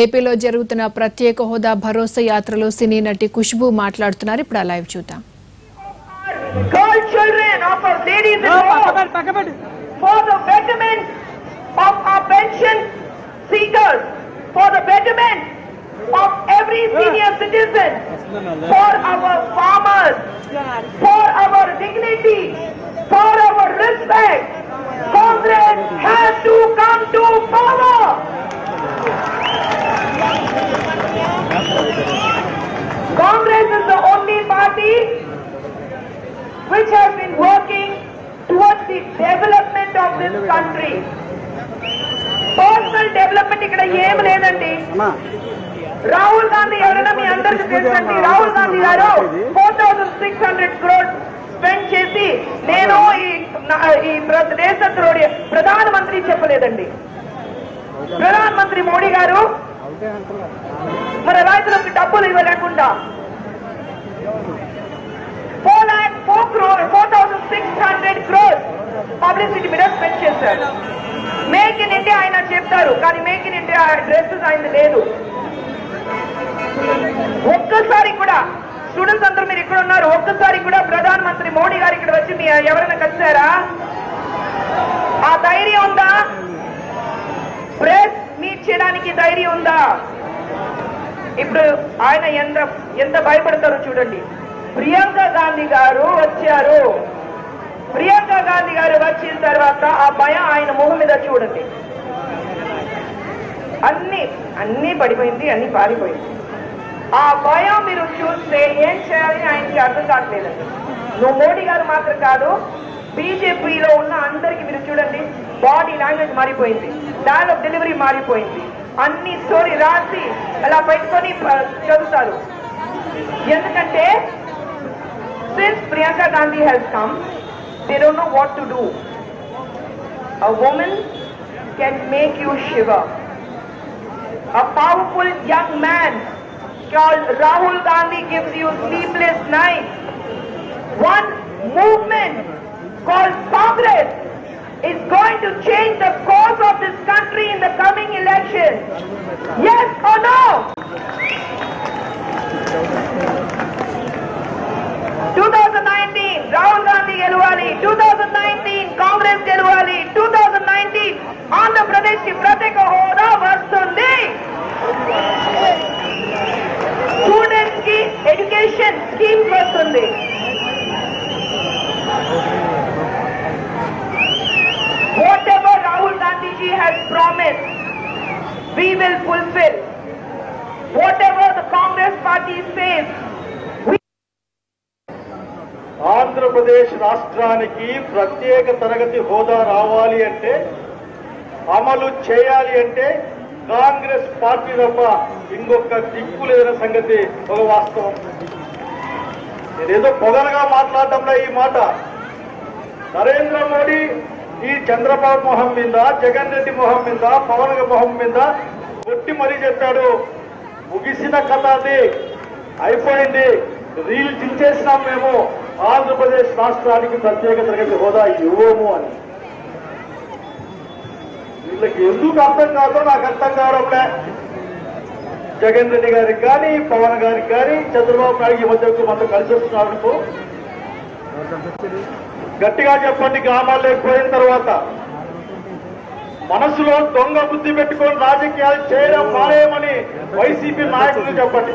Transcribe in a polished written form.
ఏపీలో జరుగుతున్న ప్రత్యేక హోదా భరోసా యాత్రలో సినీ నటి ఖుష్బూ మాట్లాడుతున్నారు. ఇప్పుడు లైవ్ చూద్దాం. Girl children of our ladies in law for the betterment of our pension seekers, for the betterment of every senior citizen, for our farmers, for our dignity, for our respect, Congress has to come to power. Congress is the only party which has been working towards the development of this country. Personal development ikkada em ledandi. Rahul Gandhi evana mi andariki telusandi. Rahul Gandhi garu 4600 crores spend chesi nenu ee deshatrodi pradhan mantri cheppaledandi. Pradhan mantri Modi garu mara raitulaki dabbulu ivalekunda 4,600 crores publicity మీద spend చేశారు. Make in India ఆయన చెప్తారు, కానీ make in India dresses ఆయన లేదు. ఒక్కసారి కూడా students అందరూ మీరు ఇక్కడ ఉన్నారు, ఒక్కసారి కూడా ప్రధాన మంత్రి మోడీ గారు ఇక్కడ వచ్చి మీ ఎవరైనా కలిసారా? ఆ ధైర్యం ఉందా? ప్రెస్ మీట్ చేయడానికి ధైర్యం ఉందా? ఇప్పుడు ఆయన ఎంత భయపడతారో చూడండి. ప్రియాంక గాంధీ గారు వచ్చారు. ప్రియాంక గాంధీ గారు వచ్చిన తర్వాత ఆ భయం ఆయన మొహం మీద చూడండి. అన్ని పడిపోయింది, అన్ని పారిపోయింది. ఆ భయం మీరు చూస్తే ఏం చేయాలని ఆయనకి అర్థం కావట్లేదండి. నువ్వు మోడీ గారు మాత్రం కాదు, బీజేపీలో ఉన్న అందరికి మీరు చూడండి, బాడీ లాంగ్వేజ్ మారిపోయింది, డైలాగ్ డెలివరీ మారిపోయింది. అన్ని స్టోరీ రాసి అలా పెట్టుకొని చదువుతారు. ఎందుకంటే since Priyanka Gandhi has come, they don't know what to do. A woman can make you shiver. A powerful young man called Rahul Gandhi gives you sleepless nights. One movement called Congress is going to change the course of this country in the coming election. Yes or no? 2019 Rahul Gandhi గెలవాలి, 2019 కాంగ్రెస్ గెలవాలి, 2019 ఆంధ్రప్రదేశ్ కి ప్రత్యేక హోదా వస్తుంది. Students కి education schemes వస్తుంది. Whatever Rahul Gandhi ji has promised, we will fulfill. Whatever the Congress party says, Andhra Pradesh రాష్ట్రానికి ప్రత్యేక తరగతి హోదా రావాలి అంటే, అమలు చేయాలి అంటే కాంగ్రెస్ పార్టీ తప్ప ఇంకొక దిక్కు లేదన్న సంగతి ఒక వాస్తవం. నేనేదో పొగరగా మాట్లాడడంలో ఈ మాట నరేంద్ర మోడీ ఈ చంద్రబాబు మొహం మీద, జగన్ రెడ్డి మొహం మీద, పవన్ మొహం మీద కొట్టి మరీ చెప్పాడు, ముగిసిన కథ అది, అయిపోయింది, రీల్ చించేసినాం మేము, ఆంధ్రప్రదేశ్ రాష్ట్రానికి ప్రత్యేక తరగతి హోదా ఇవ్వము అని. వీళ్ళకి ఎందుకు అర్థం కాదో నాకు అర్థం కావడంలే. జగన్ రెడ్డి గారికి కానీ, పవన్ గారికి కానీ, చంద్రబాబు నాయుడు ఈ మధ్య మనతో కలిసి వస్తున్నారు. గట్టిగా చెప్పండి, గ్రామాల్లోకి పోయిన తర్వాత మనసులో దొంగ బుద్ధి పెట్టుకొని రాజకీయాలు చేయడం మానేయమని వైసీపీ నాయకులు చెప్పండి.